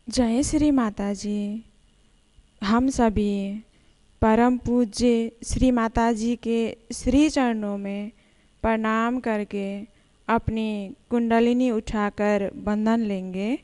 जय श्री माता जी। हम सभी परम पूज्य श्री माता जी के श्री चरणों में प्रणाम करके अपनी कुंडलिनी उठाकर बंधन लेंगे।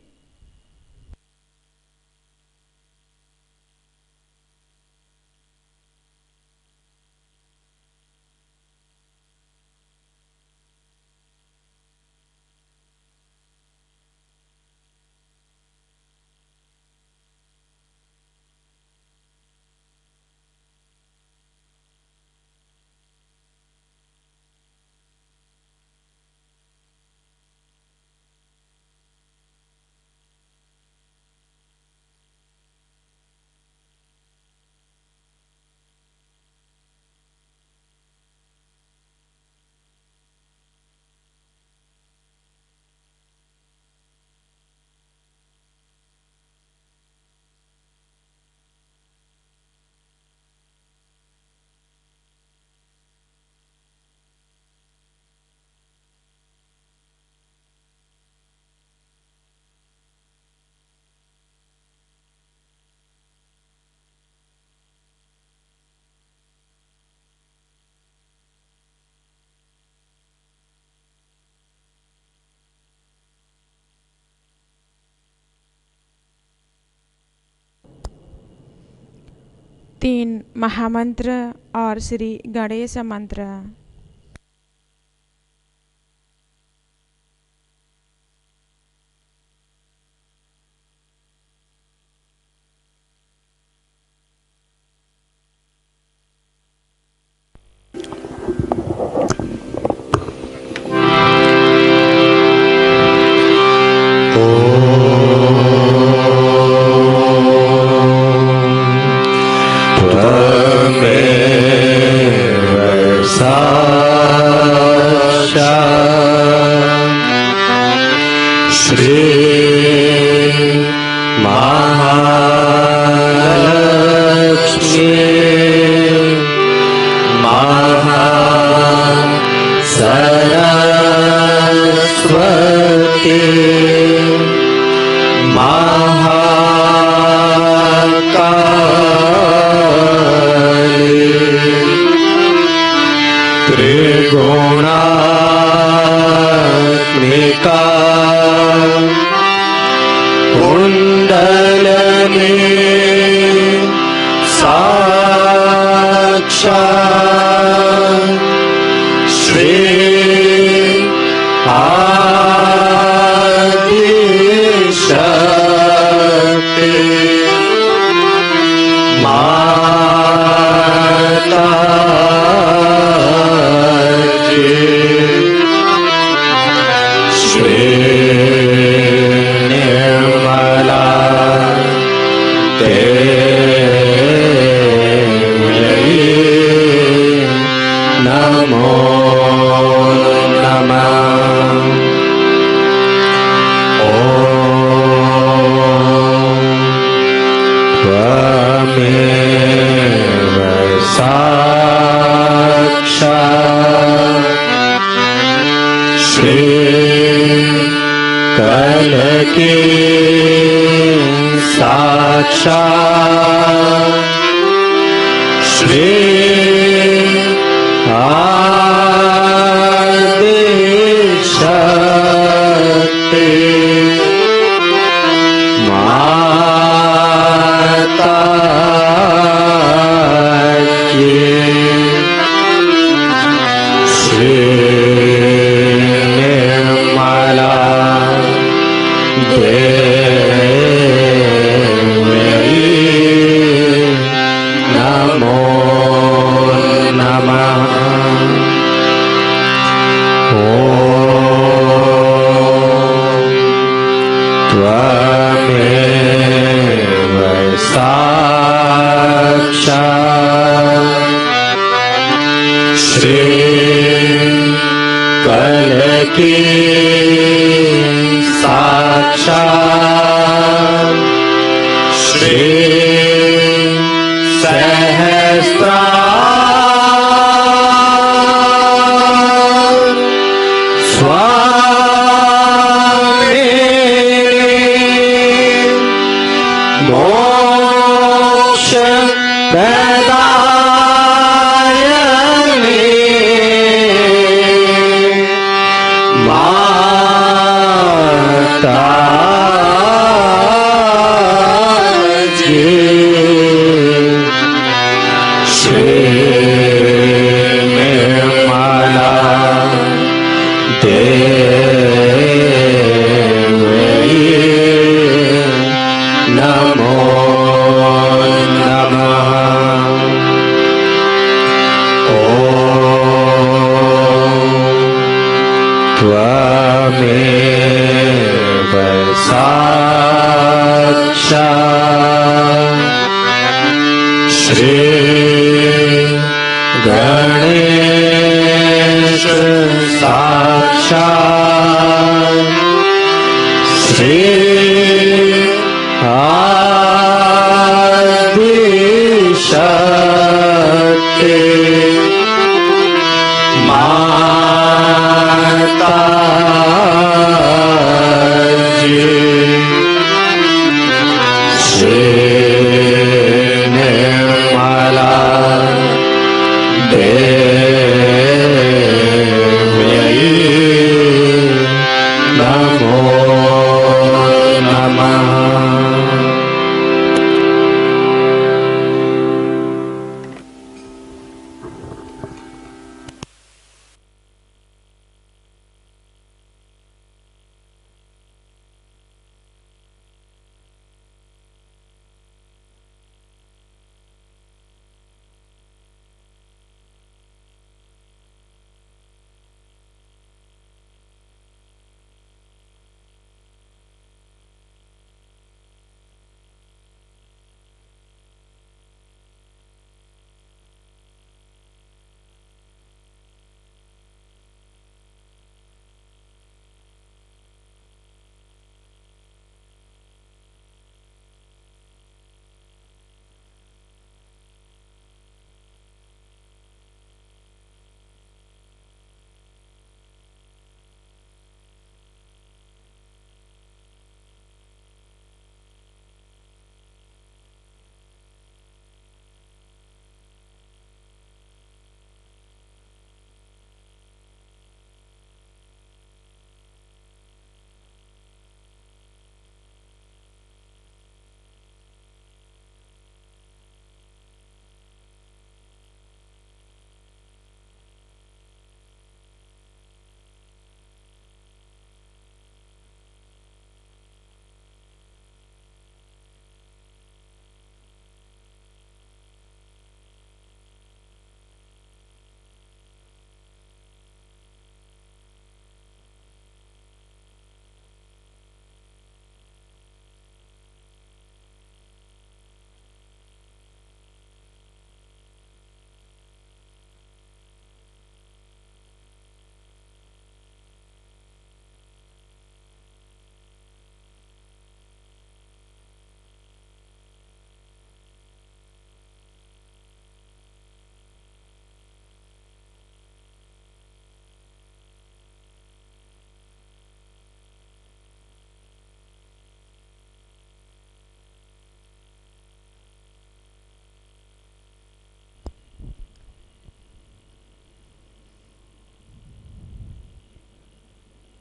तीन महामंत्र और श्री गणेश मंत्र।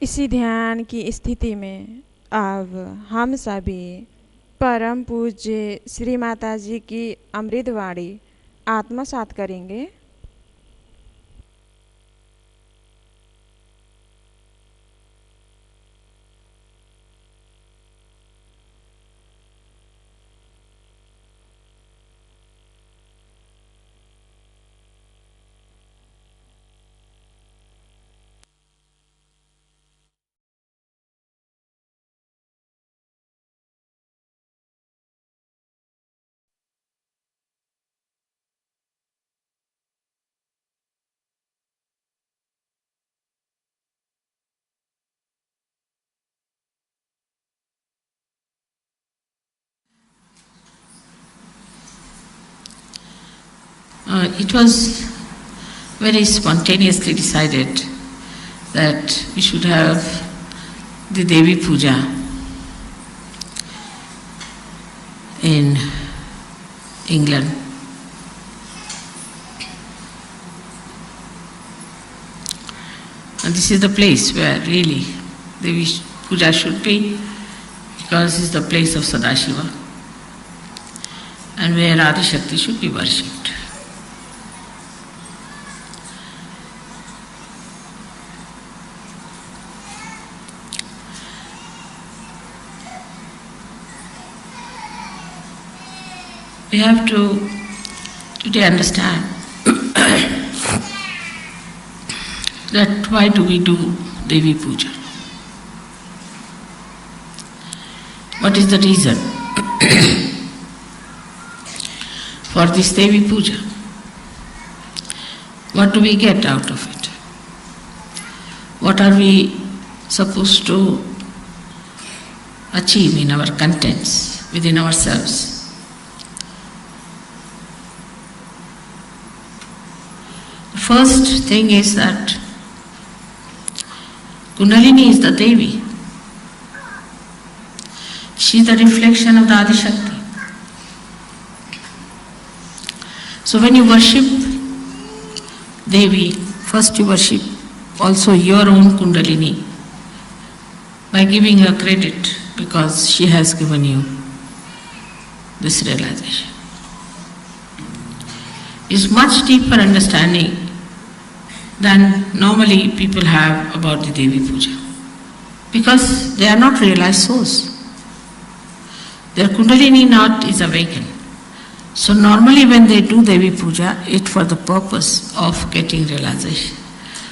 इसी ध्यान की स्थिति में अब हम सभी परम पूज्य श्री माता जी की अमृतवाणी आत्मसात करेंगे। It was very spontaneously decided that we should have the Devi Puja in England. And this is the place where really Devi Puja should be, because this is the place of Sadashiva, and where Adi Shakti should be worshipped. We have to today understand that why do we do Devi Puja? What is the reason for this Devi Puja? What do we get out of it? What are we supposed to achieve in our contents, within ourselves? The first thing is that Kundalini is the Devi. She is the reflection of the Adi Shakti. So when you worship Devi, first you worship also your own Kundalini by giving her credit, because she has given you this realization. It's much deeper understanding than normally people have about the Devi Puja, because they are not realized souls. Their Kundalini knot is awakened. So normally when they do Devi Puja, it's for the purpose of getting realization,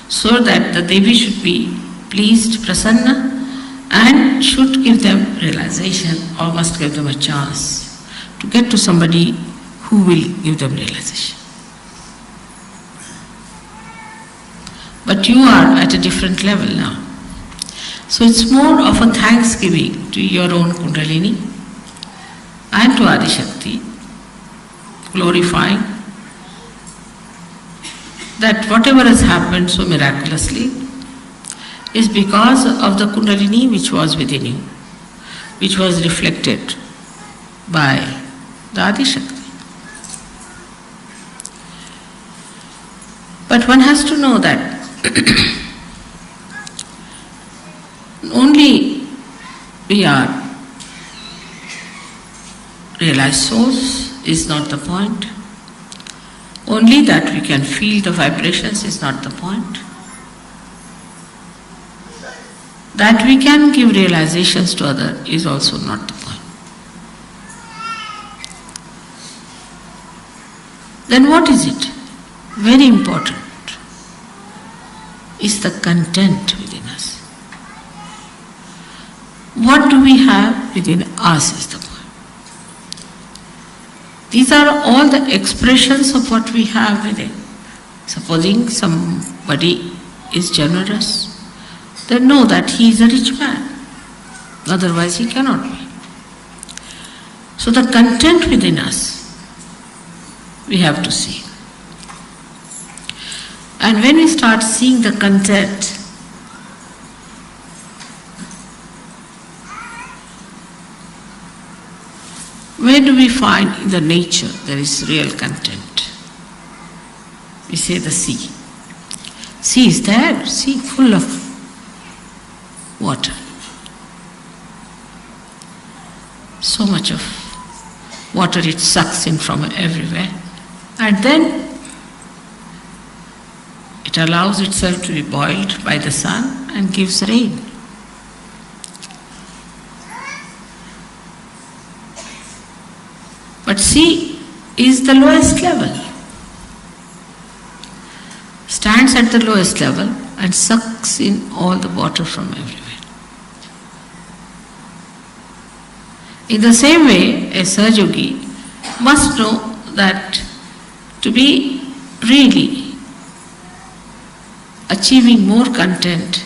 so that the Devi should be pleased, prasanna, and should give them realization, or must give them a chance to get to somebody who will give them realization. But you are at a different level now. So it's more of a thanksgiving to your own Kundalini and to Adi Shakti, glorifying that whatever has happened so miraculously is because of the Kundalini which was within you, which was reflected by the Adi Shakti. But one has to know that only we are realized souls is not the point. Only that we can feel the vibrations is not the point. That we can give realizations to others is also not the point. Then what is it? Very important is the content within us. What do we have within us is the point. These are all the expressions of what we have within. Supposing somebody is generous, then know that he is a rich man. Otherwise he cannot be. So the content within us, we have to see. And when we start seeing the content, where do we find in the nature there is real content? We say the sea. Sea is there, sea full of water. So much of water it sucks in from everywhere. And then it allows itself to be boiled by the sun and gives rain. But sea is the lowest level, stands at the lowest level and sucks in all the water from everywhere. In the same way, a Sahajogi must know that to be really achieving more content,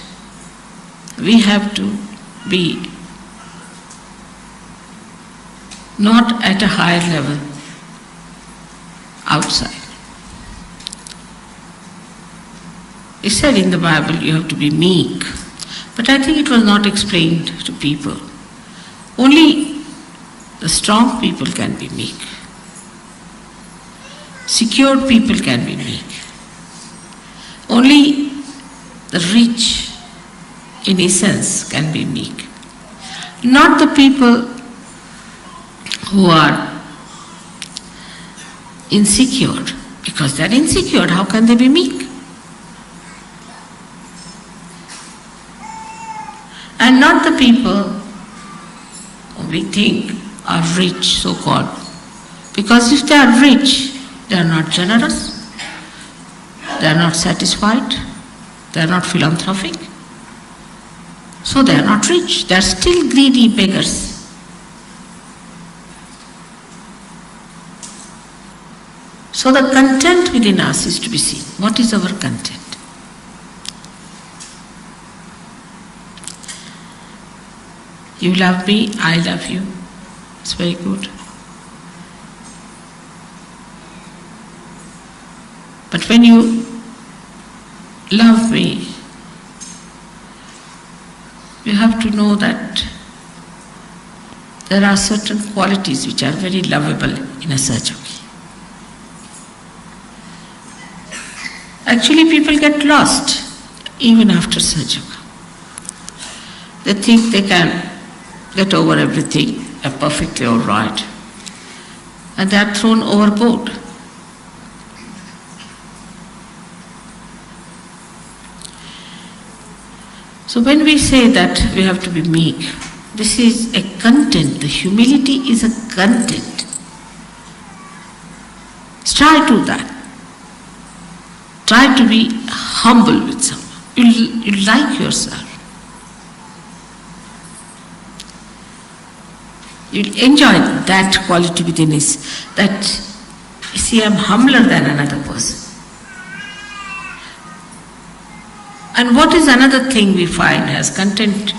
we have to be not at a higher level outside. It said in the Bible you have to be meek, but I think it was not explained to people. Only the strong people can be meek. Secured people can be meek. Only the rich in essence can be meek. Not the people who are insecure, because they are insecure, how can they be meek? And not the people who we think are rich, so-called. Because if they are rich, they are not generous, they are not satisfied, they are not philanthropic. So they are not rich, they are still greedy beggars. So the content within us is to be seen. What is our content? You love me, I love you. It's very good. But when you love me, you have to know that there are certain qualities which are very lovable in a Sahajogi. Actually, people get lost even after Sahajoga. They think they can get over everything, are perfectly all right, and they are thrown overboard. So when we say that we have to be meek, this is a content. The humility is a content. Try to that. Try to be humble with someone. You like yourself. You'll enjoy that quality within us. That, you see, I'm humbler than another person. And what is another thing we find as content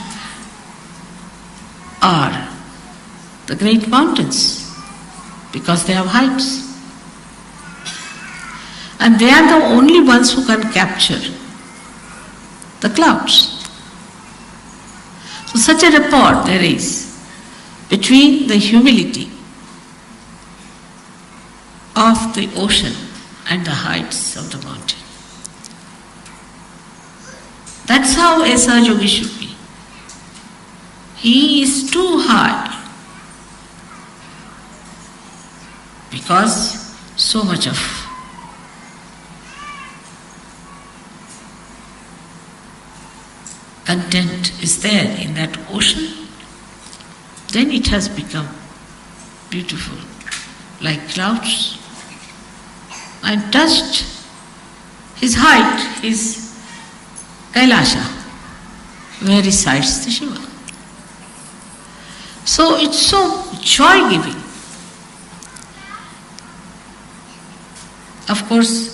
are the great mountains, because they have heights. And they are the only ones who can capture the clouds. So such a rapport there is between the humility of the ocean and the heights of the mountain. That's how a Sahajogi should be. He is too high because so much of content is there in that ocean. Then it has become beautiful, like clouds. And touched his height, his Kailasha, where resides the Shiva. So it's so joy-giving. Of course,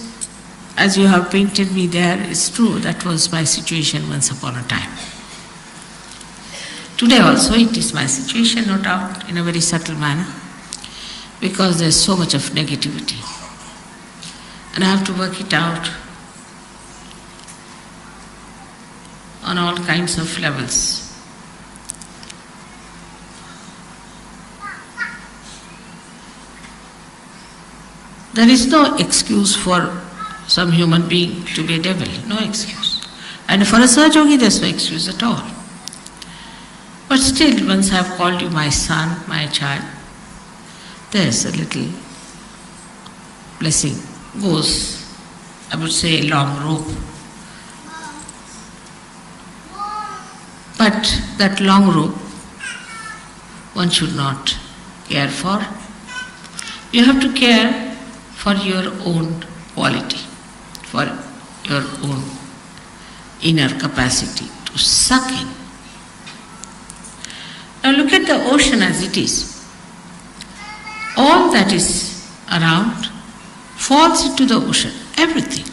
as you have painted me there, it's true, that was my situation once upon a time. Today also it is my situation, no doubt, in a very subtle manner, because there's so much of negativity. And I have to work it out on all kinds of levels. There is no excuse for some human being to be a devil, no excuse. And for a Sahajogi, there's no excuse at all. But still, once I have called you my son, my child, there's a little blessing, goes, I would say, a long rope. But that long rope, one should not care for. You have to care for your own quality, for your own inner capacity to suck in. Now look at the ocean as it is. All that is around falls into the ocean, everything.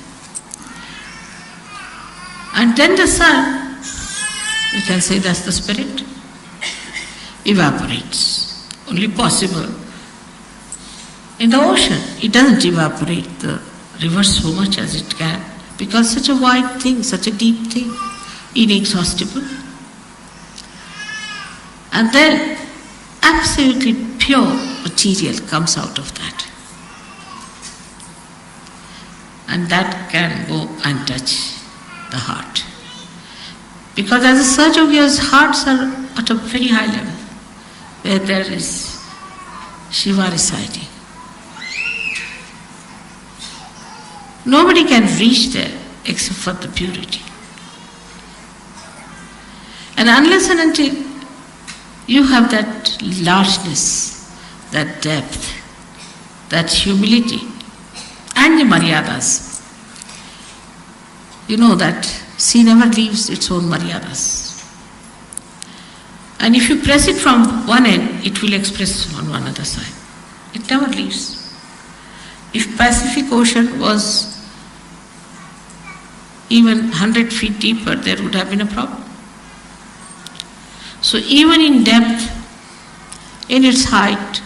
And then the sun, we can say that's the spirit, evaporates. Only possible in the ocean. It doesn't evaporate the river so much as it can, because such a wide thing, such a deep thing, inexhaustible. And then absolutely pure material comes out of that. And that can go and touch the heart. Because as a Sahajogi's hearts are at a very high level, where there is Shiva residing. Nobody can reach there except for the purity. And unless and until you have that largeness, that depth, that humility, and the maryadas, you know that sea never leaves its own maryadas. And if you press it from one end, it will express on one other side. It never leaves. If Pacific Ocean was even 100 feet deeper, there would have been a problem. So even in depth, in its height,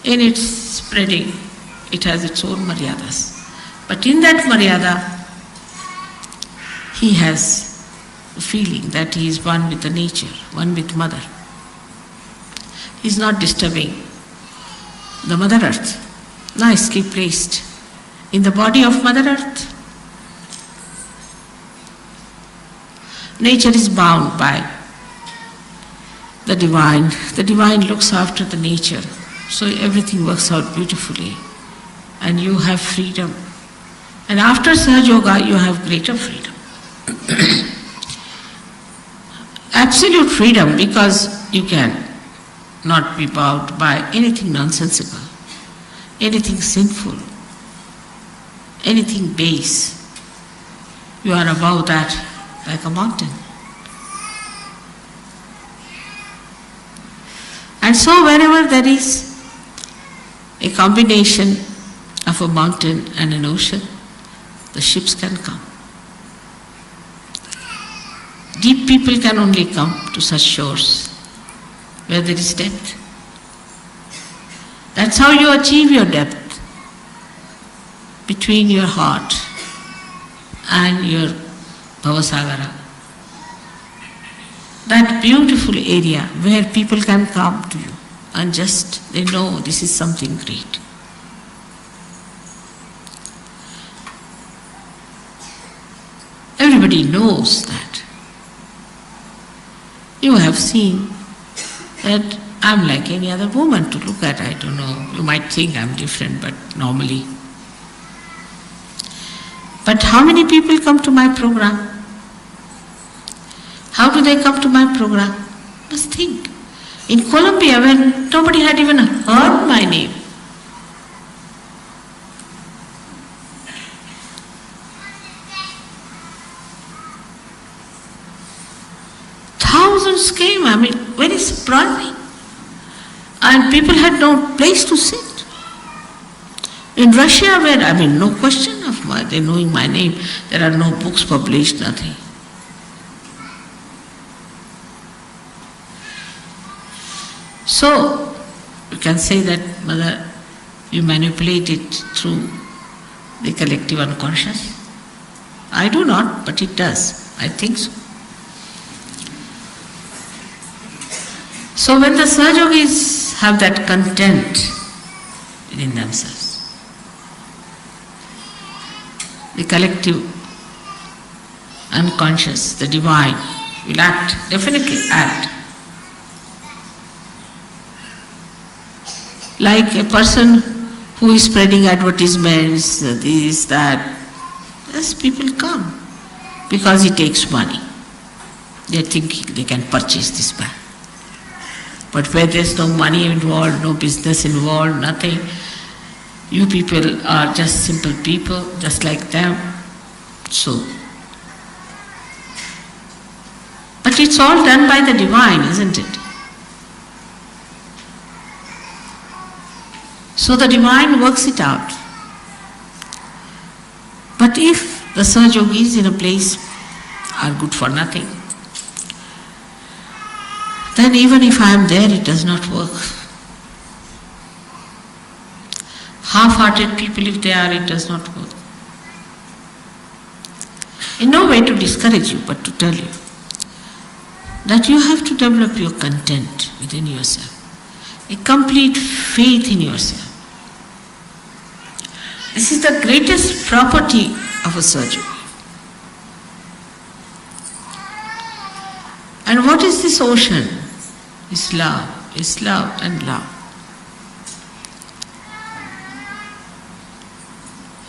in its spreading, it has its own maryadas. But in that maryada, he has a feeling that he is one with the nature, one with Mother. He is not disturbing the Mother Earth, nicely placed in the body of Mother Earth. Nature is bound by the divine. The divine looks after the nature, so everything works out beautifully, and you have freedom. And after Sahaja Yoga, you have greater freedom. Absolute freedom, because you can not be bound by anything nonsensical, anything sinful, anything base. You are above that like a mountain. And so wherever there is a combination of a mountain and an ocean, the ships can come. Deep people can only come to such shores where there is depth. That's how you achieve your depth, between your heart and your Bhavasagara. That beautiful area where people can come to you and just they know this is something great. Everybody knows that. You have seen that I'm like any other woman to look at. I don't know, you might think I'm different, but normally. But how many people come to my program? How do they come to my program? Just think. In Colombia, when nobody had even heard my name, thousands came, very surprising. And people had no place to sit. In Russia, where, no question of they knowing my name, there are no books published, nothing. So, you can say that, Mother, you manipulate it through the collective unconscious. I do not, but it does. I think so. So when the Sahajogis have that content within themselves, the collective unconscious, the divine, will act, definitely act. Like a person who is spreading advertisements, this, that, yes, people come because he takes money. They think they can purchase this man. But where there's no money involved, no business involved, nothing, you people are just simple people, just like them. So, but it's all done by the divine, isn't it? So the divine works it out. But if the Sahajogis in a place are good for nothing, then even if I am there, it does not work. Half-hearted people, if they are, it does not work. In no way to discourage you, but to tell you that you have to develop your content within yourself, a complete faith in yourself. This is the greatest property of a Sahajogi. And what is this ocean? It's love and love.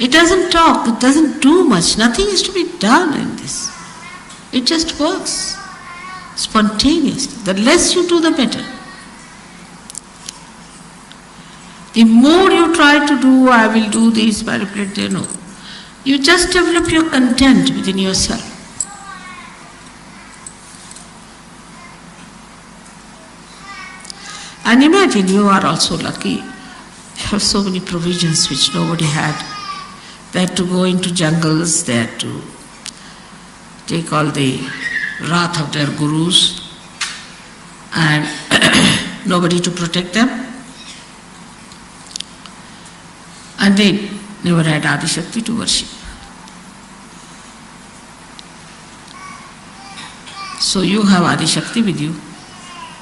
It doesn't talk, it doesn't do much, nothing is to be done in this. It just works spontaneously. The less you do, the better. The more you try to do, I will do this, manipulate, no. You just develop your content within yourself. And imagine you are also lucky. You have so many provisions which nobody had. They had to go into jungles, they had to take all the wrath of their gurus and nobody to protect them. And they never had Adi Shakti to worship. So you have Adi Shakti with you,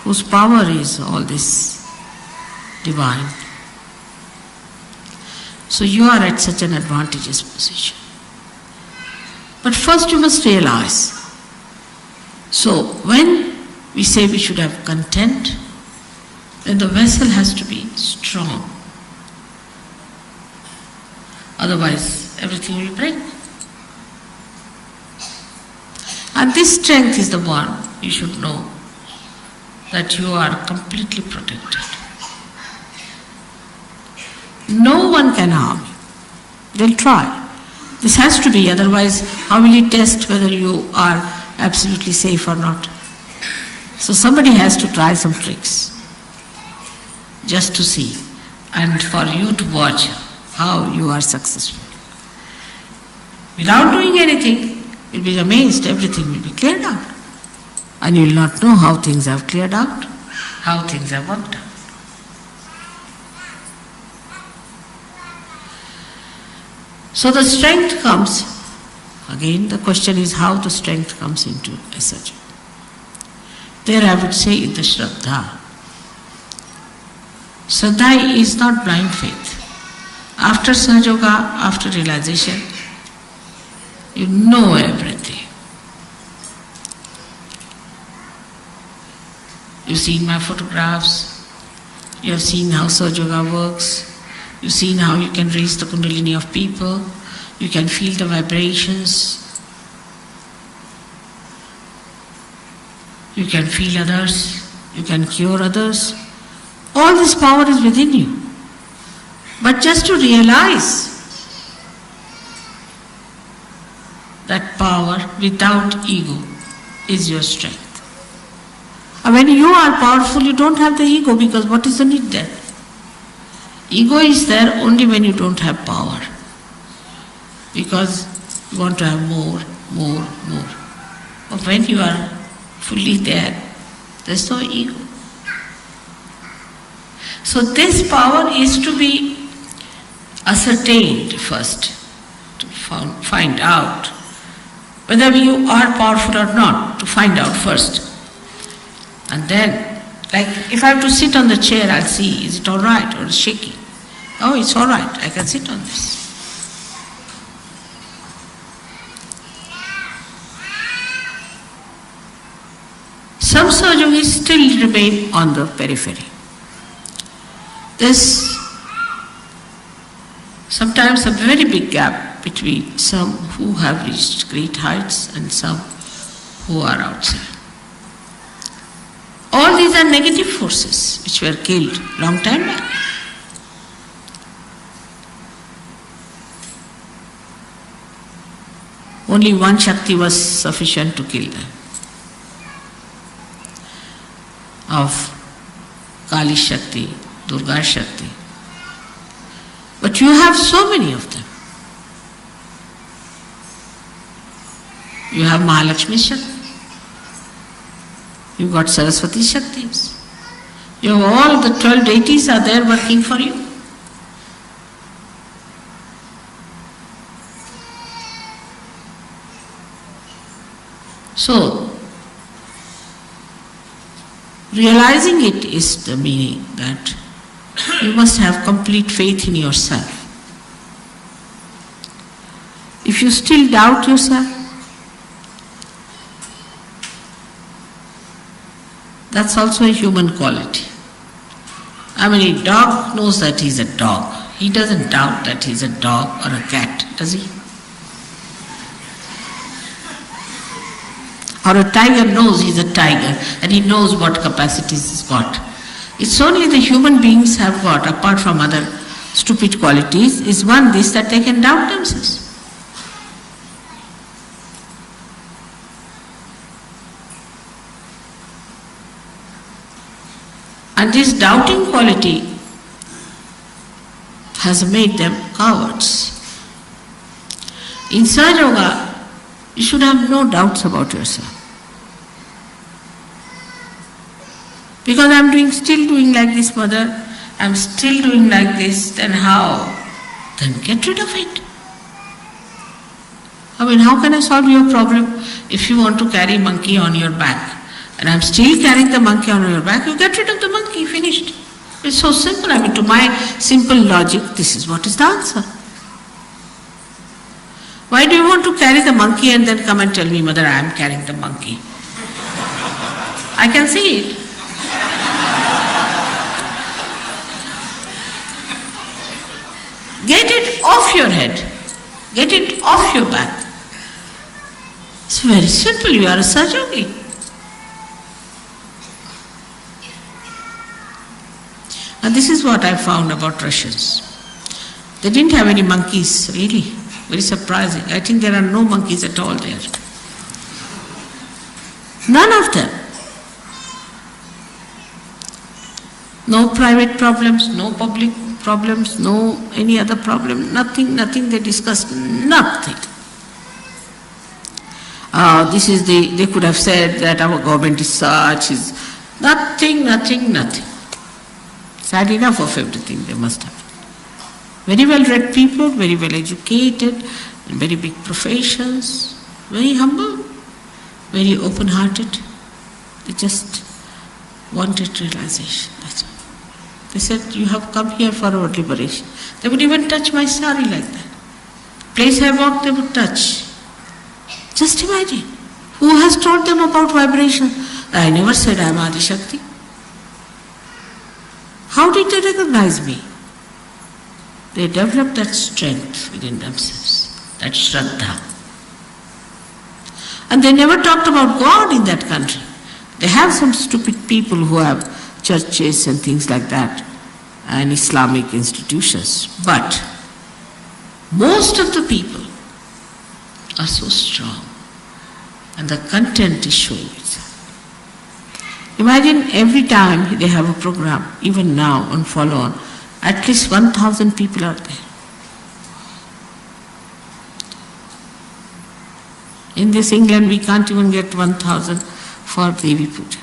whose power is all this divine. So you are at such an advantageous position. But first you must realize. So when we say we should have content, then the vessel has to be strong. Otherwise, everything will break. And this strength is the one you should know, that you are completely protected. No one can harm you. They'll try. This has to be, otherwise how will you test whether you are absolutely safe or not? So somebody has to try some tricks just to see and for you to watch how you are successful. Without doing anything, you'll be amazed, everything will be cleared out. And you will not know how things have cleared out, how things have worked out. So the strength comes, again the question is how the strength comes into a such. There I would say in the Shraddha. Shraddha is not blind faith. After Sahajoga, after realization, you know everything. You've seen my photographs, you have seen how Sahajoga works, you've seen how you can raise the kundalini of people, you can feel the vibrations, you can feel others, you can cure others. All this power is within you. But just to realize that power without ego is your strength. And when you are powerful, you don't have the ego, because what is the need there? Ego is there only when you don't have power, because you want to have more. But when you are fully there, there's no ego. So this power is to be ascertained first, to find out whether you are powerful or not, to find out first. And then, like if I have to sit on the chair, I'll see, is it all right or is it shaky? Oh, it's all right, I can sit on this. Some Sahajogis still remain on the periphery. There's sometimes a very big gap between some who have reached great heights and some who are outside. All these are negative forces which were killed long time back. Only one Shakti was sufficient to kill them. Of Kali Shakti, Durga Shakti. But you have so many of them. You have Mahalakshmi Shakti. You got Saraswati Shaktis. You have all the 12 deities are there working for you. So, realizing it is the meaning that you must have complete faith in yourself. If you still doubt yourself, That's also a human quality. I mean, a dog knows that he's a dog. He doesn't doubt that he's a dog or a cat, does he? Or a tiger knows he's a tiger and he knows what capacities he's got. It's only the human beings have got, apart from other stupid qualities, is one this, that they can doubt themselves. And this doubting quality has made them cowards. In Sahaja Yoga, you should have no doubts about yourself. Because I'm still doing like this, mother, I'm still doing like this, then how? Then get rid of it. I mean, how can I solve your problem if you want to carry monkey on your back? And I'm still carrying the monkey on your back, you get rid of the monkey, finished. It's so simple. I mean, to my simple logic, this is what is the answer. Why do you want to carry the monkey and then come and tell me, mother, I am carrying the monkey? I can see it. Get it off your head. Get it off your back. It's very simple. You are a Sahaja Yogi. And this is what I found about Russians. They didn't have any monkeys, really. Very surprising. I think there are no monkeys at all there. None of them. No private problems, no public problems, no any other problem, nothing they discussed, nothing. They could have said that our government is such, is nothing. Sad enough of everything they must have. Very well read people, very well educated, in very big professions, very humble, very open hearted. They just wanted realization, that's all. They said, you have come here for our liberation. They would even touch my sari like that. Place I walked, they would touch. Just imagine. Who has taught them about vibration? I never said I am Adi Shakti. How did they recognize me? They developed that strength within themselves, that Shraddha. And they never talked about God in that country. They have some stupid people who have churches and things like that, and Islamic institutions. But most of the people are so strong, and the content is showing itself. Imagine every time they have a program, even now on follow-on, at least 1,000 people are there. In this England, we can't even get 1,000 for Devi Puja.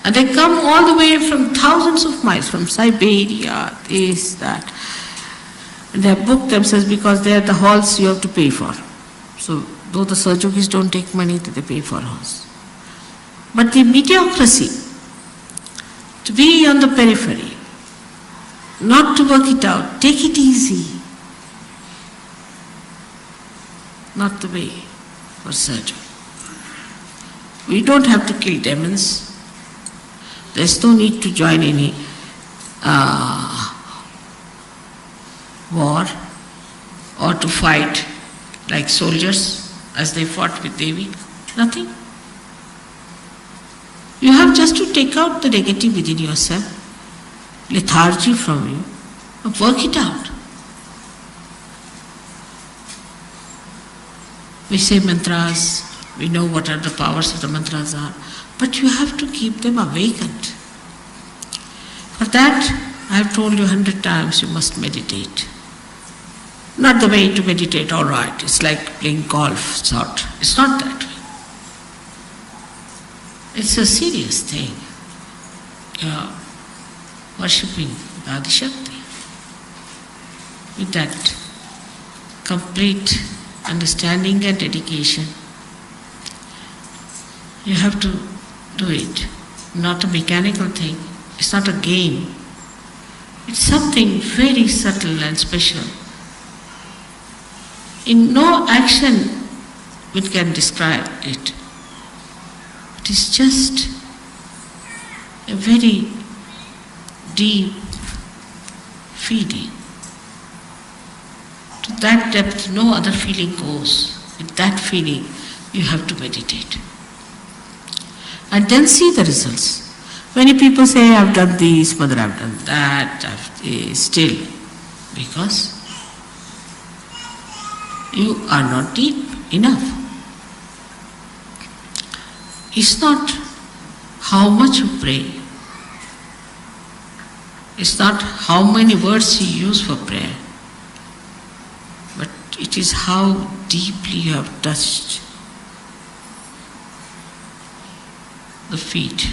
And they come all the way from thousands of miles, from Siberia, this, that. And they have booked themselves because they are the halls you have to pay for. So, though the Sahaja Yogis don't take money, they pay for halls. But the mediocrity, to be on the periphery, not to work it out, take it easy, not the way for Sahaja. We don't have to kill demons. There's no need to join any war or to fight like soldiers as they fought with Devi. Nothing. You have just to take out the negative within yourself, lethargy from you, and work it out. We say mantras, we know what are the powers of the mantras are, but you have to keep them awakened. For that, I have told you 100 times, you must meditate. Not the way to meditate, all right, it's like playing golf, sort. It's not that way. It's a serious thing. You're worshipping Adi Shakti with that complete understanding and dedication. You have to do it, not a mechanical thing. It's not a game. It's something very subtle and special. In no action we can describe it. It It is just a very deep feeling. To that depth, no other feeling goes. With that feeling, you have to meditate. And then see the results. Many people say, I've done this, mother, I've done that, still. Because you are not deep enough. It's not how much you pray. It's not how many words you use for prayer. But it is how deeply you have touched the feet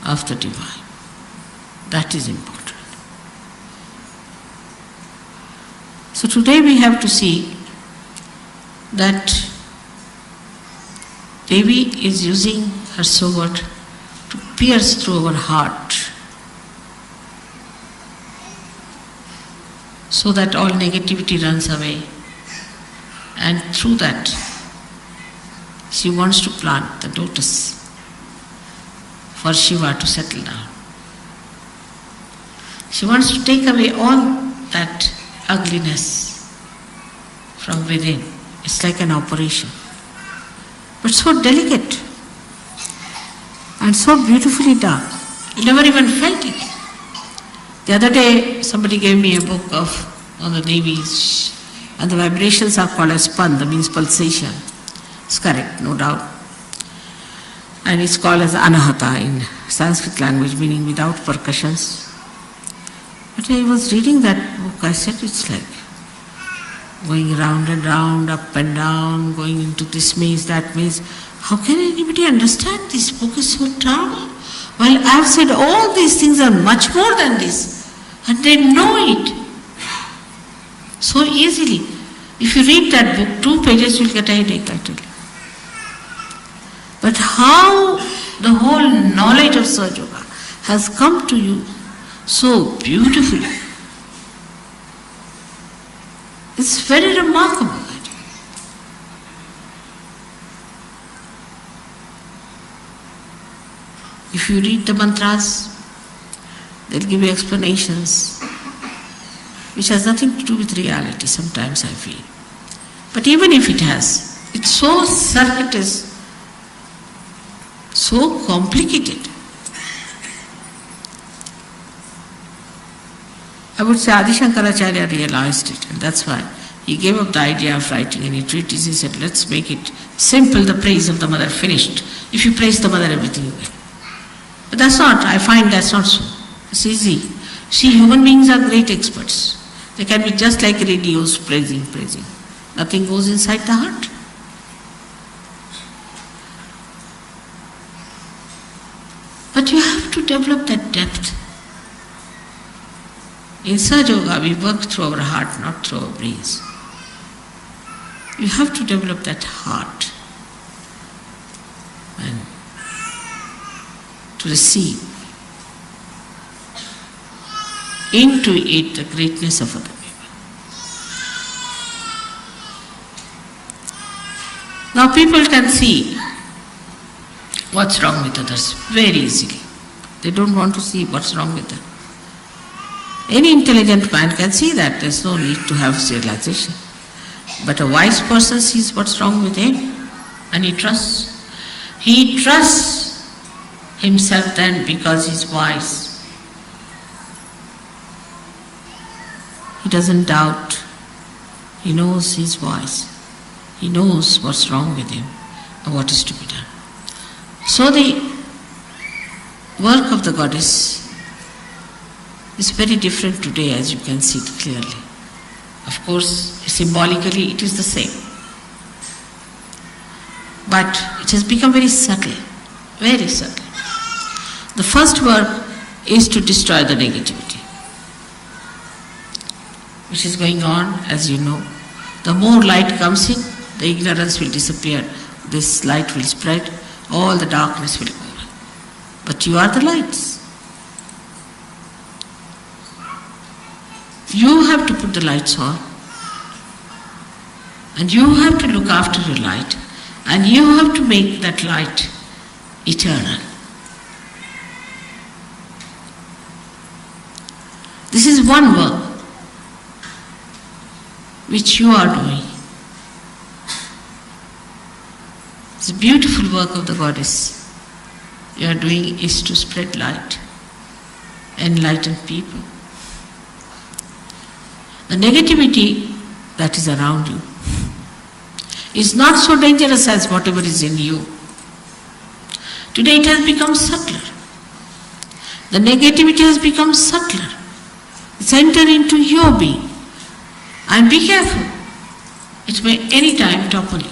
of the Divine. That is important. So today we have to see that Devi is using her sword to pierce through our heart so that all negativity runs away, and through that she wants to plant the lotus for Shiva to settle down. She wants to take away all that ugliness from within. It's like an operation, but so delicate and so beautifully done. You never even felt it. The other day somebody gave me a book on the Devis, and the vibrations are called as pan, that means pulsation. It's correct, no doubt. And it's called as anahata in Sanskrit language, meaning without percussions. But I was reading that book, I said it's like going round and round, up and down, going into this maze, that maze. How can anybody understand this book is so terrible? Well, I've said all these things are much more than this, and they know it so easily. If you read that book, 2 pages you'll get a headache, I tell you. But how the whole knowledge of Sahaja Yoga has come to you so beautifully. It's very remarkable. If you read the mantras, they'll give you explanations which has nothing to do with reality, sometimes I feel. But even if it has, it's so circuitous, so complicated. I would say Adi Shankaracharya realized it, and that's why he gave up the idea of writing any treatise. He said, let's make it simple, the praise of the mother, finished. If you praise the mother, everything will get. But that's not, I find that's not so. It's easy. See, human beings are great experts. They can be just like radios, praising. Nothing goes inside the heart. But you have to develop that depth. In Sahaja Yoga, we work through our heart, not through our brains. You have to develop that heart and to receive into it the greatness of other people. Now people can see what's wrong with others very easily. They don't want to see what's wrong with them. Any intelligent man can see that. There's no need to have realization. But a wise person sees what's wrong with him and he trusts. He trusts himself then because he's wise. He doesn't doubt. He knows he's wise. He knows what's wrong with him and what is to be done. So the work of the goddess is very different today, as you can see clearly. Of course, symbolically it is the same. But it has become very subtle, very subtle. The first work is to destroy the negativity, which is going on, as you know. The more light comes in, the ignorance will disappear. This light will spread, all the darkness will go away. But you are the lights. You have to put the lights on, and you have to look after your light, And you have to make that light eternal. This is one work which you are doing. It's a beautiful work of the goddess. You are doing is to spread light, enlighten people. The negativity that is around you is not so dangerous as whatever is in you. Today it has become subtler. The negativity has become subtler. It's entered into your being. And be careful. It may any time topple you.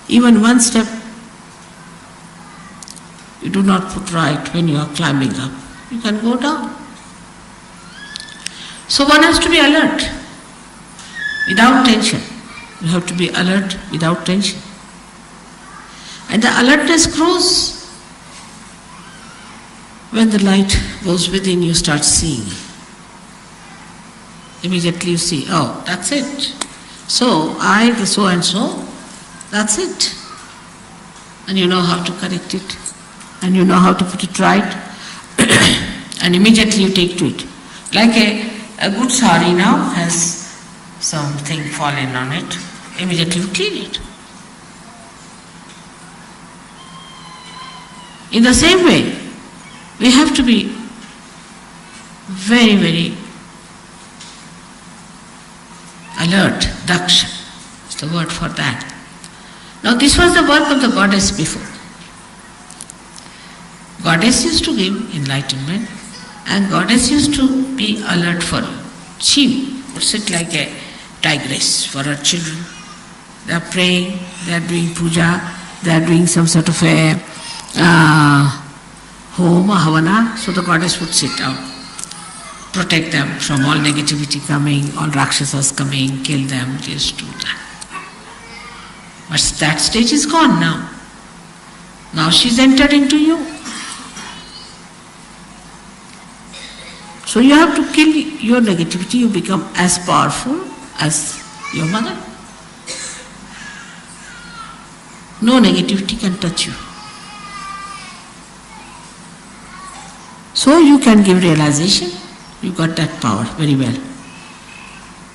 Even one step you do not put right when you are climbing up, you can go down. So one has to be alert, without tension. You have to be alert without tension. And the alertness grows when the light goes within, you start seeing. Immediately you see, oh, that's it. So, I, so and so, that's it. And you know how to correct it. And you know how to put it right. And immediately you take to it. Like a good sari now has something fallen on it. Immediately you clean it. In the same way, we have to be very, very alert. Daksha is the word for that. Now this was the work of the goddess before. Goddess used to give enlightenment and goddess used to be alert for you. She would sit like a tigress for her children. They are praying, they are doing puja, they are doing some sort of a home, havana, so the goddess would sit out, protect them from all negativity coming, all rakshasas coming, kill them, just do that. But that stage is gone now. Now she's entered into you. So you have to kill your negativity, you become as powerful as your mother. No negativity can touch you. So you can give realization, you got that power very well.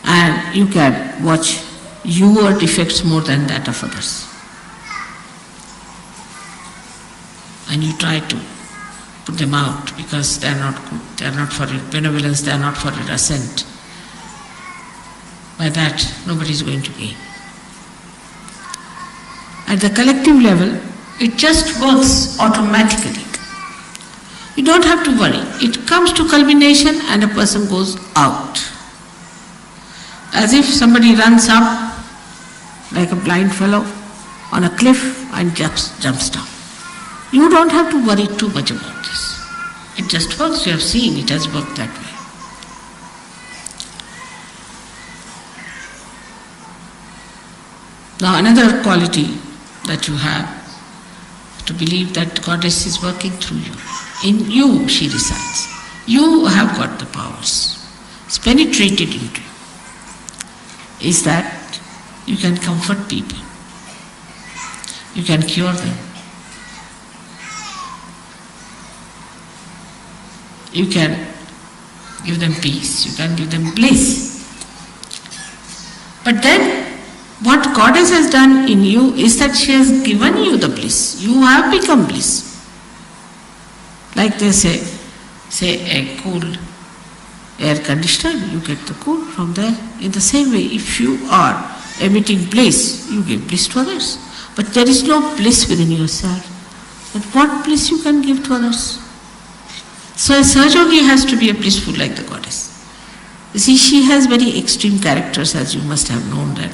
And you can watch your defects more than that of others. And you try to put them out because they are not good, they are not for your benevolence, they are not for your ascent. By that, nobody is going to gain. At the collective level, it just works automatically. You don't have to worry. It comes to culmination and a person goes out. As if somebody runs up like a blind fellow on a cliff and jumps down. You don't have to worry too much about this. It just works. You have seen it has worked that way. Now another quality that you have, to believe that goddess is working through you. In you she resides. You have got the powers. It's penetrated into you. Is that you can comfort people. You can cure them. You can give them peace. You can give them bliss. But then what goddess has done in you is that she has given you the bliss. You have become bliss. Like they say a cool air conditioner, you get the cool from there. In the same way, if you are emitting bliss, you give bliss to others. But there is no bliss within yourself. But what bliss you can give to others? So a Sahajogi has to be a blissful like the goddess. You see, she has very extreme characters, as you must have known that.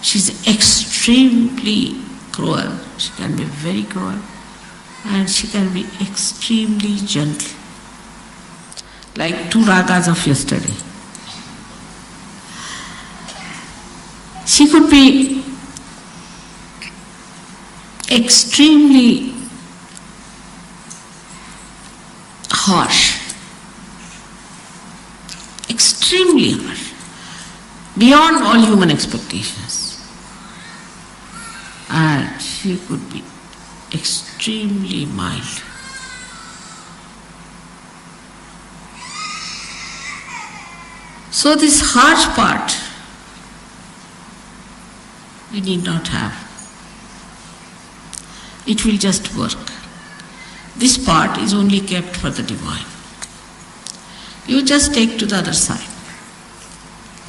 She's extremely cruel. She can be very cruel. And she can be extremely gentle. Like two ragas of yesterday. She could be extremely harsh. Extremely harsh. beyond all human expectations. And she could be extremely mild. So this harsh part we need not have. It will just work. This part is only kept for the divine. You just take to the other side.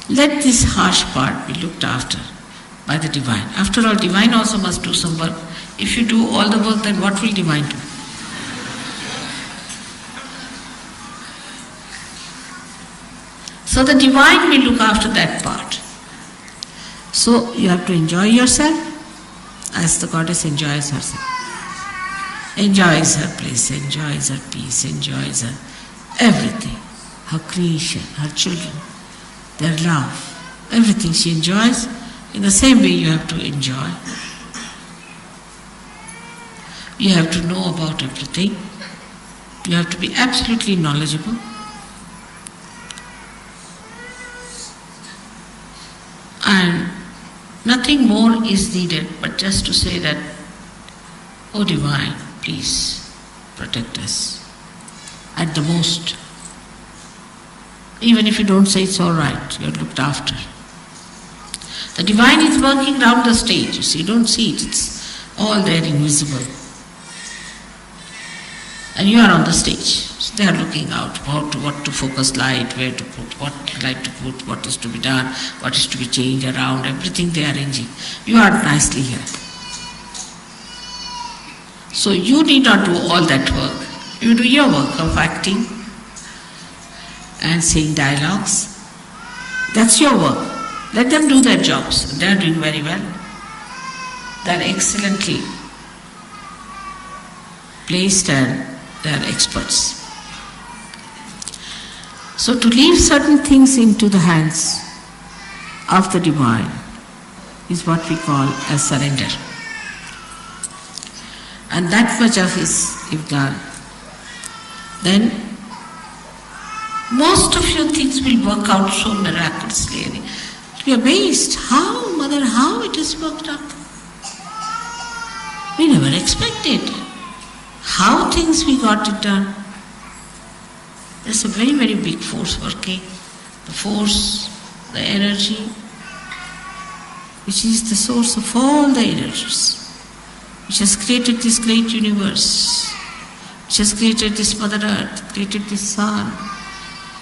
Let this harsh part be looked after by the divine. After all, divine also must do some work. If you do all the work, then what will divine do? So the divine will look after that part. So you have to enjoy yourself as the goddess enjoys herself. Enjoys her bliss, enjoys her peace, enjoys her everything. Her creation, her children, their love, everything she enjoys. In the same way you have to enjoy. You have to know about everything. You have to be absolutely knowledgeable. And nothing more is needed but just to say that, "Oh Divine, please protect us at the most." Even if you don't say it's all right, you're looked after. The divine is working round the stage. You see, you don't see it. It's all there invisible. And you are on the stage. So they are looking out what to focus light, where to put, what light to put, what is to be done, what is to be changed around, everything they are arranging. You are nicely here. So you need not do all that work. You do your work of acting and saying dialogues. That's your work. Let them do their jobs. They are doing very well. They are excellently placed and they are experts. So to leave certain things into the hands of the divine is what we call as surrender. And that much of if done, then most of your things will work out so miraculously. You'll be amazed how, Mother, how it has worked out. We never expected how things we got it done. There's a very, very big force working. The force, the energy, which is the source of all the energies, which has created this great universe, which has created this Mother Earth, created this sun,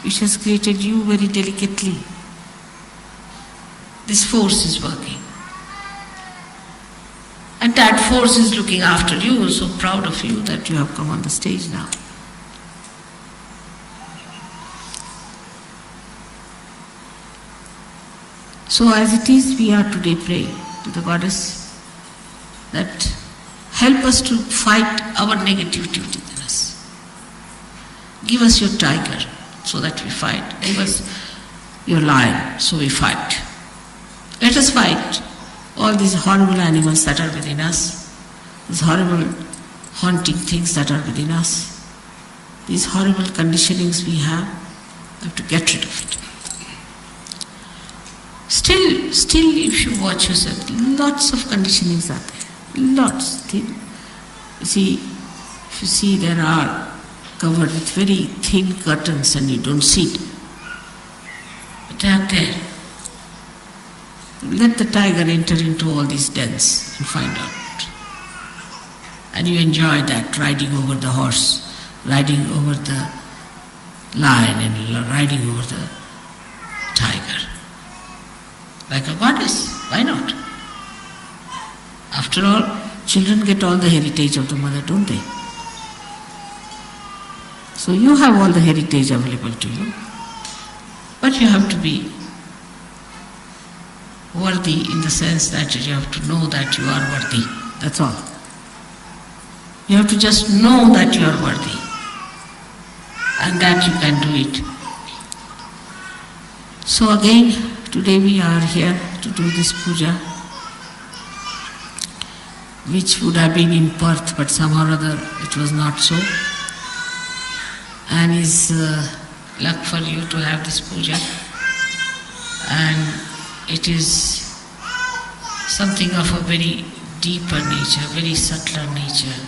which has created you very delicately. This force is working. And that force is looking after you. So proud of you that you have come on the stage now. So as it is, we are today praying to the Goddess that help us to fight our negativity within us. Give us your tiger so that we fight. Give us your lion so we fight. Let us fight all these horrible animals that are within us, these horrible haunting things that are within us, these horrible conditionings we have to get rid of it. Still, if you watch yourself, lots of conditionings are there. Lots. You see, if you see, there are covered with very thin curtains and you don't see it. But they are there. Let the tiger enter into all these dens and find out. And you enjoy that, riding over the horse, riding over the lion and riding over the tiger. Like a goddess, why not? After all, children get all the heritage of the mother, don't they? So you have all the heritage available to you. But you have to be worthy in the sense that you have to know that you are worthy. That's all. You have to just know that you are worthy and that you can do it. So again, today we are here to do this puja, which would have been in Perth, but somehow or other it was not so. And it's luck for you to have this puja. And it is something of a very deeper nature, very subtler nature.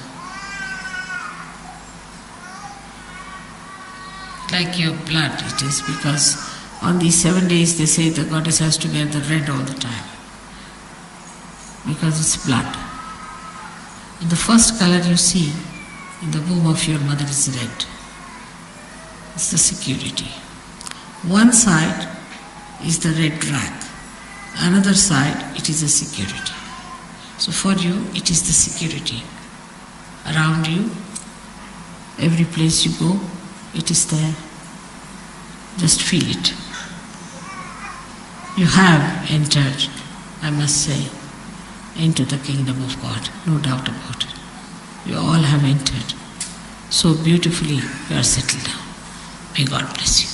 Like your blood it is, because on these 7 days they say the goddess has to wear the red all the time, because it's blood. And the first color you see in the womb of your mother is red. It's the security. One side is the red rag, another side it is the security. So for you it is the security. Around you, every place you go, it is there. Just feel it. You have entered, I must say, into the kingdom of God, no doubt about it. You all have entered. So beautifully you are settled down. May God bless you.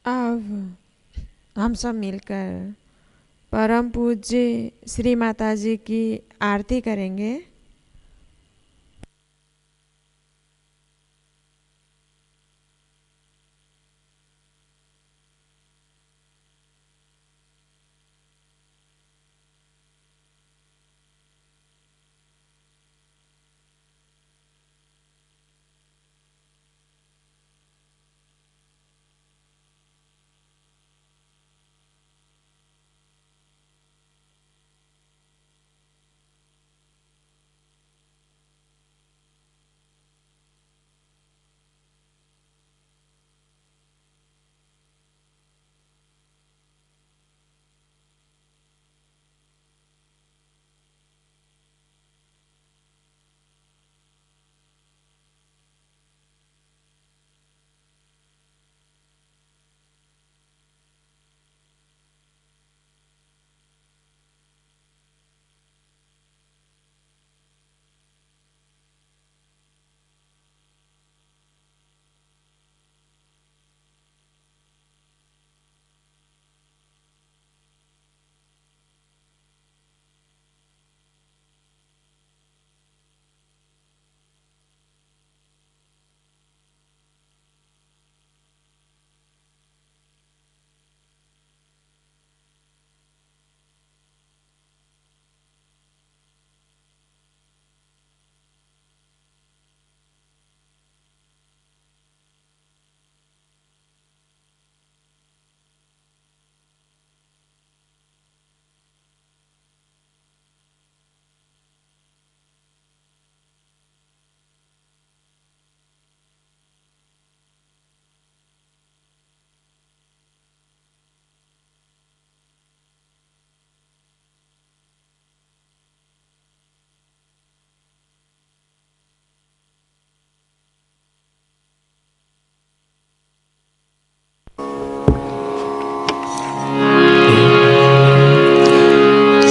अब हम सब मिलकर परम पूज्य श्री माता जी की आरती करेंगे।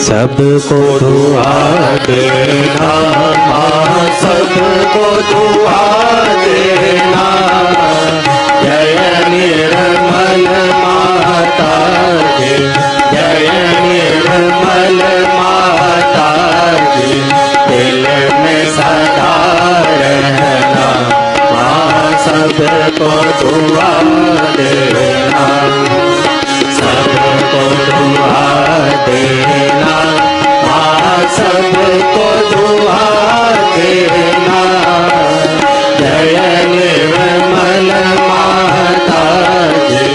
सबको दुआ देना माँ, सबको दुआ देना। जय निर्मल माता की, जय निर्मल माता की, दिल में सदा रहना माँ, सबको दुआ देना, सबको दुआ देना माँ, सबको दुआ देना। जय निर्मल माता जी,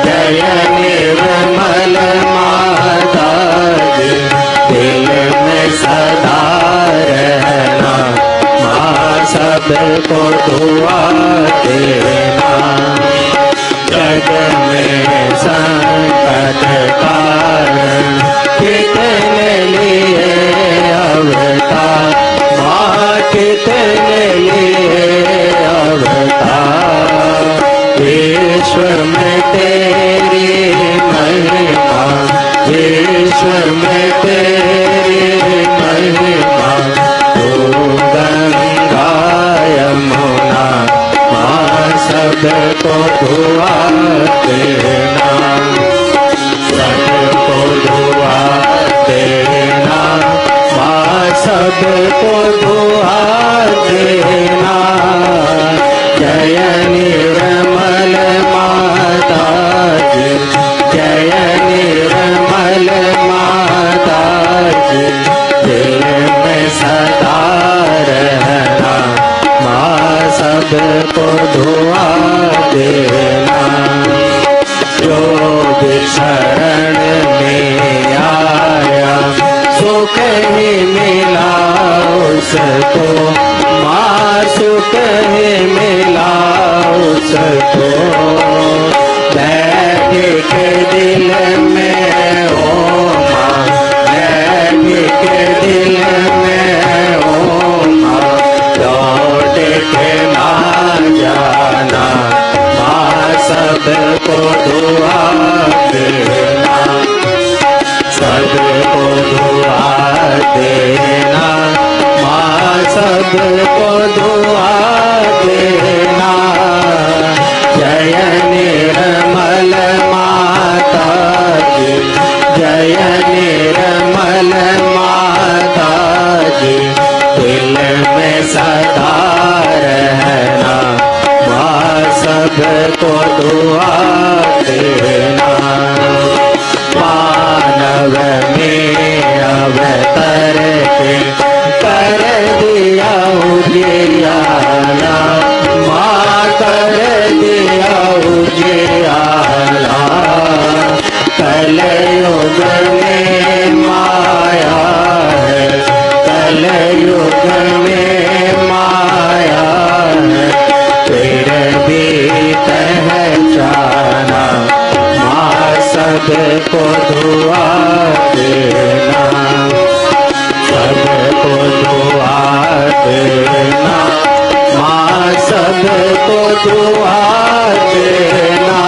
जय निर्मल माता जी, दिल में सदा रहना माँ, सबको दुआ देना। जग में संकट कारण कितने लिए अवतार माँ, कितने लिए अवतार। विश्व में तेरी महिमा, विश्व में तेरी महिमा। तू गंगा यमुना माँ, सबको दुआ देना, सबको दुआ देना माँ, सबको दुआ देना। जय निर्मल माता जी, जय निर्मल माता जी, दिल में सदा रहना माँ, सबको दुआ देना। जो भी शरण में आया सुख ही मिला उसको माँ, सुख ही मिला उसको। बैठ के दिल में ओ माँ, बैठ के दिल में ओ माँ, लौट के ना जाना माँ, सबको दुआ देना, सबको दुआ देना माँ, सबको दुआ देना। जय निर्मल माता जी, जय निर्मल माता जी, दिल में सदा रहना माँ, सबको दुआ देना। मानव में अवतर के कर दिया उजियाला माँ, कर दिया उजियाला। कलयुग में माया है, कलयुग में माया है, फिर भी पहचाना माँ, सबको दुआ देना, सबको दुआ देना माँ, सबको दुआ देना।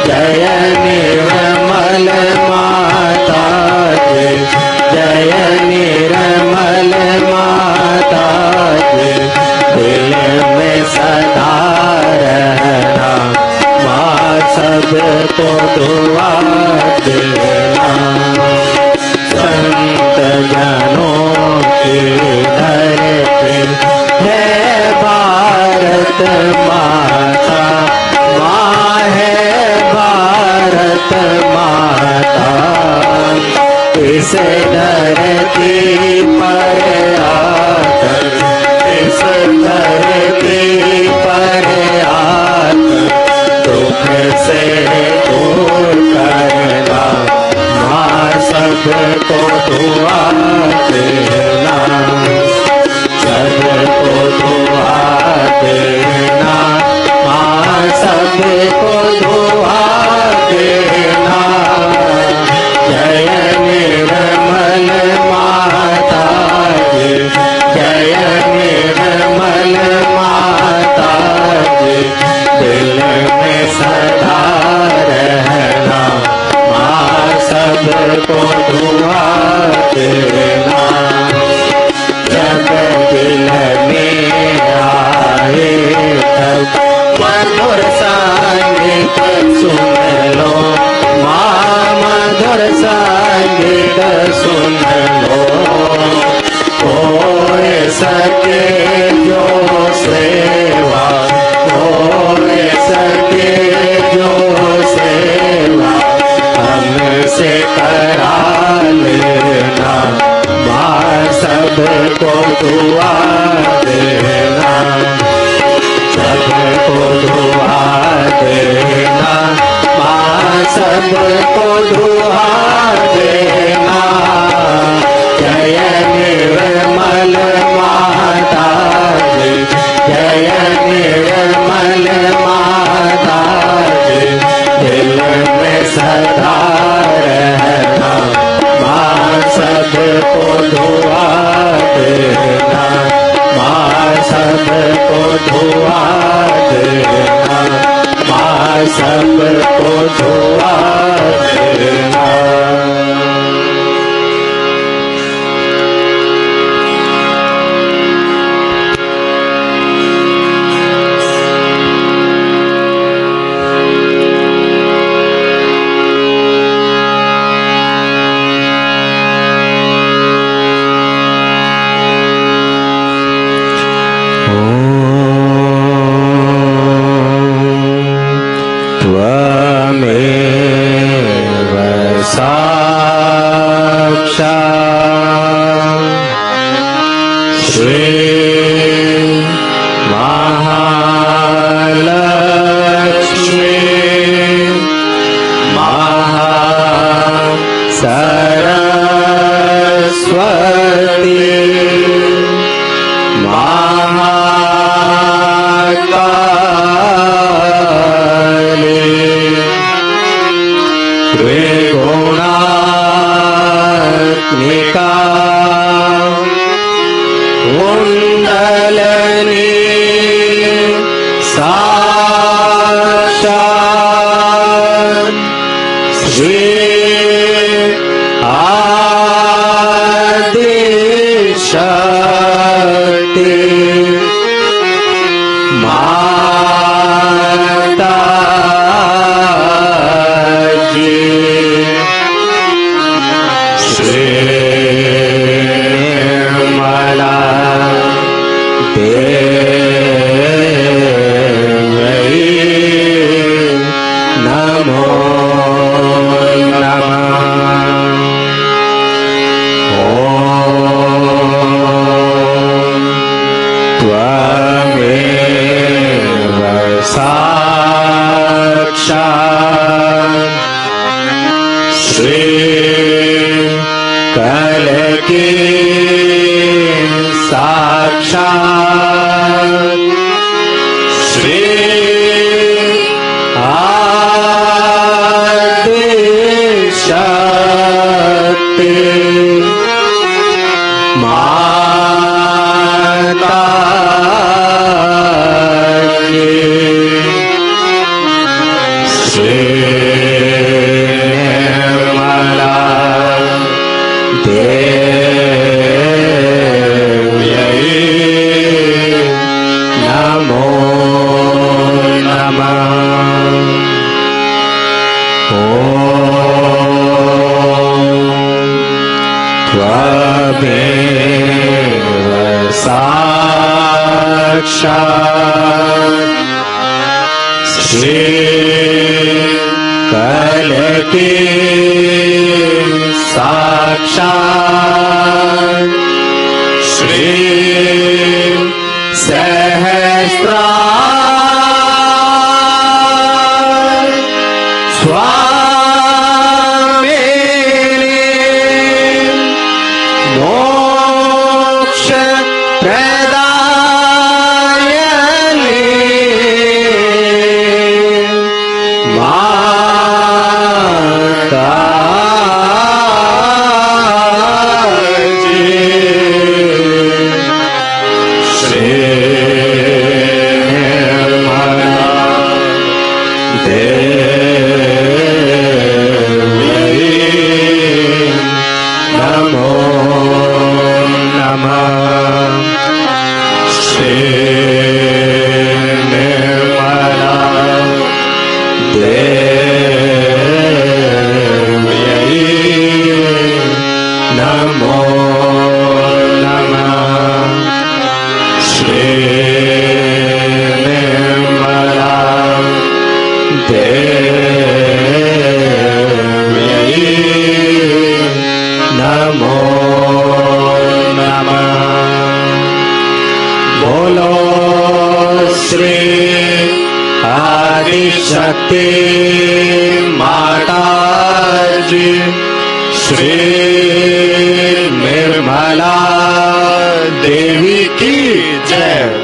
जय निर्मल माता जी, जय निर्मल माता जी, दिल में सदा रहना माँ, सबको दुआ देना। संत जनों की धरती है भारत माता, माँ है भारत माता। इस धरती पर आकर, इस धरती पर आकर दुख से दूर करना माँ, सबको दुआ देना, सबको दुआ देना माँ, सबको दुआ देना। जय निर्मल माता जी, जय निर्मल माता जी, दिल में सदा रहना माँ, सबको दुआ देना। जब दिल में आए तब मधुर संगीत सुन लो माँ, मधुर संगीत सुन लो। हो सके जो सेवा, हो सके जो सेवा हमसे करा लेना। माँ सबको दुआ देना, सबको दुआ देना। माँ सबको दुआ देना। जय निर्मल माता जी, जय निर्मल माता जी, दिल में सदा रहना। माँ सबको दुआ देना, माँ सबको दुआ देना, माँ सबको दुआ देना। शक्ति माता जी, श्री निर्मला देवी की जय।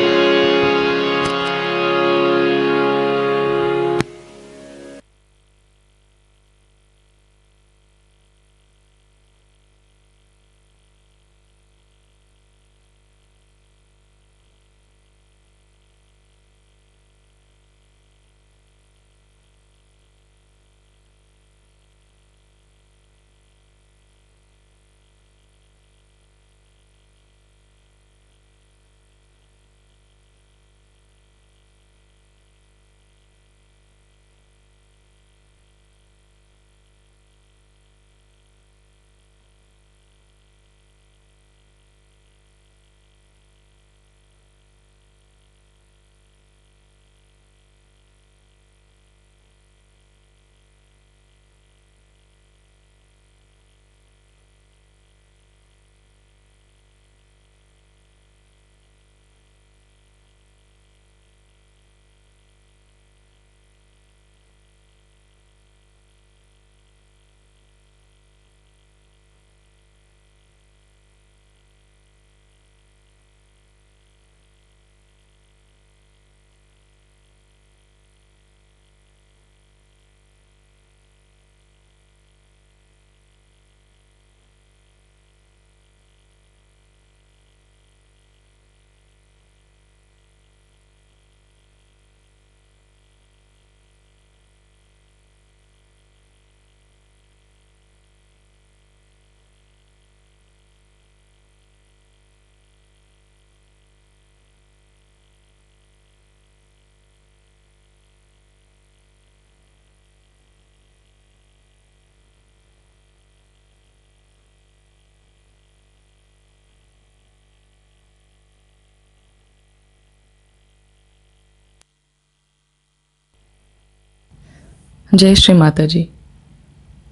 जय श्री माता जी।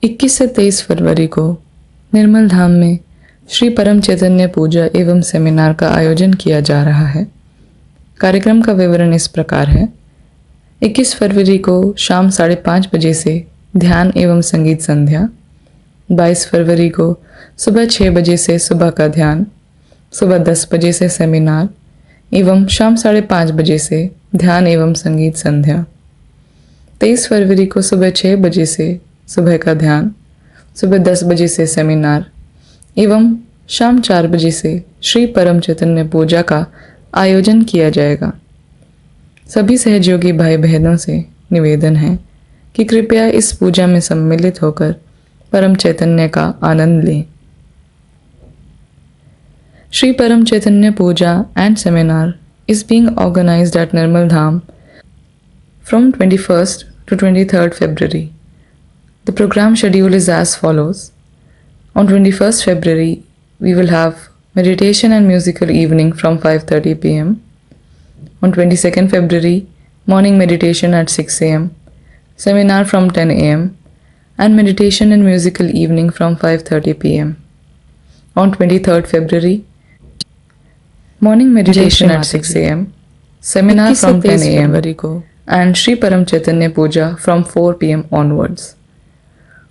21 से 23 फरवरी को निर्मल धाम में श्री परम चैतन्य पूजा एवं सेमिनार का आयोजन किया जा रहा है। कार्यक्रम का विवरण इस प्रकार है। 21 फरवरी को शाम 5:30 बजे से ध्यान एवं संगीत संध्या, 22 फरवरी को सुबह 6 बजे से सुबह का ध्यान, सुबह 10 बजे से सेमिनार एवं शाम 5:30 बजे से ध्यान एवं संगीत संध्या, 23 फरवरी को सुबह 6 बजे से सुबह का ध्यान, सुबह 10 बजे से सेमिनार एवं शाम 4 बजे से श्री परम चैतन्य पूजा का आयोजन किया जाएगा। सभी सहयोगी भाई बहनों से निवेदन है कि कृपया इस पूजा में सम्मिलित होकर परम चैतन्य का आनंद लें। Shri Param Chaitanya puja and seminar is being organized at Nirmal Dham from 21st to 23rd February. The program schedule is as follows. On 21st February, we will have meditation and musical evening from 5:30 p.m. On 22nd February, morning meditation at 6 a.m., seminar from 10 a.m., and meditation and musical evening from 5:30 p.m. On 23rd February, morning meditation at 6 a.m., seminar from 10 a.m. and Shri Param Chaitanya Puja from 4 p.m. onwards.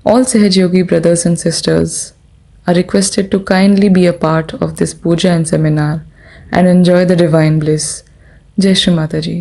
All Sahajyogi brothers and sisters are requested to kindly be a part of this puja and seminar and enjoy the divine bliss. Jai Shri Mata Ji.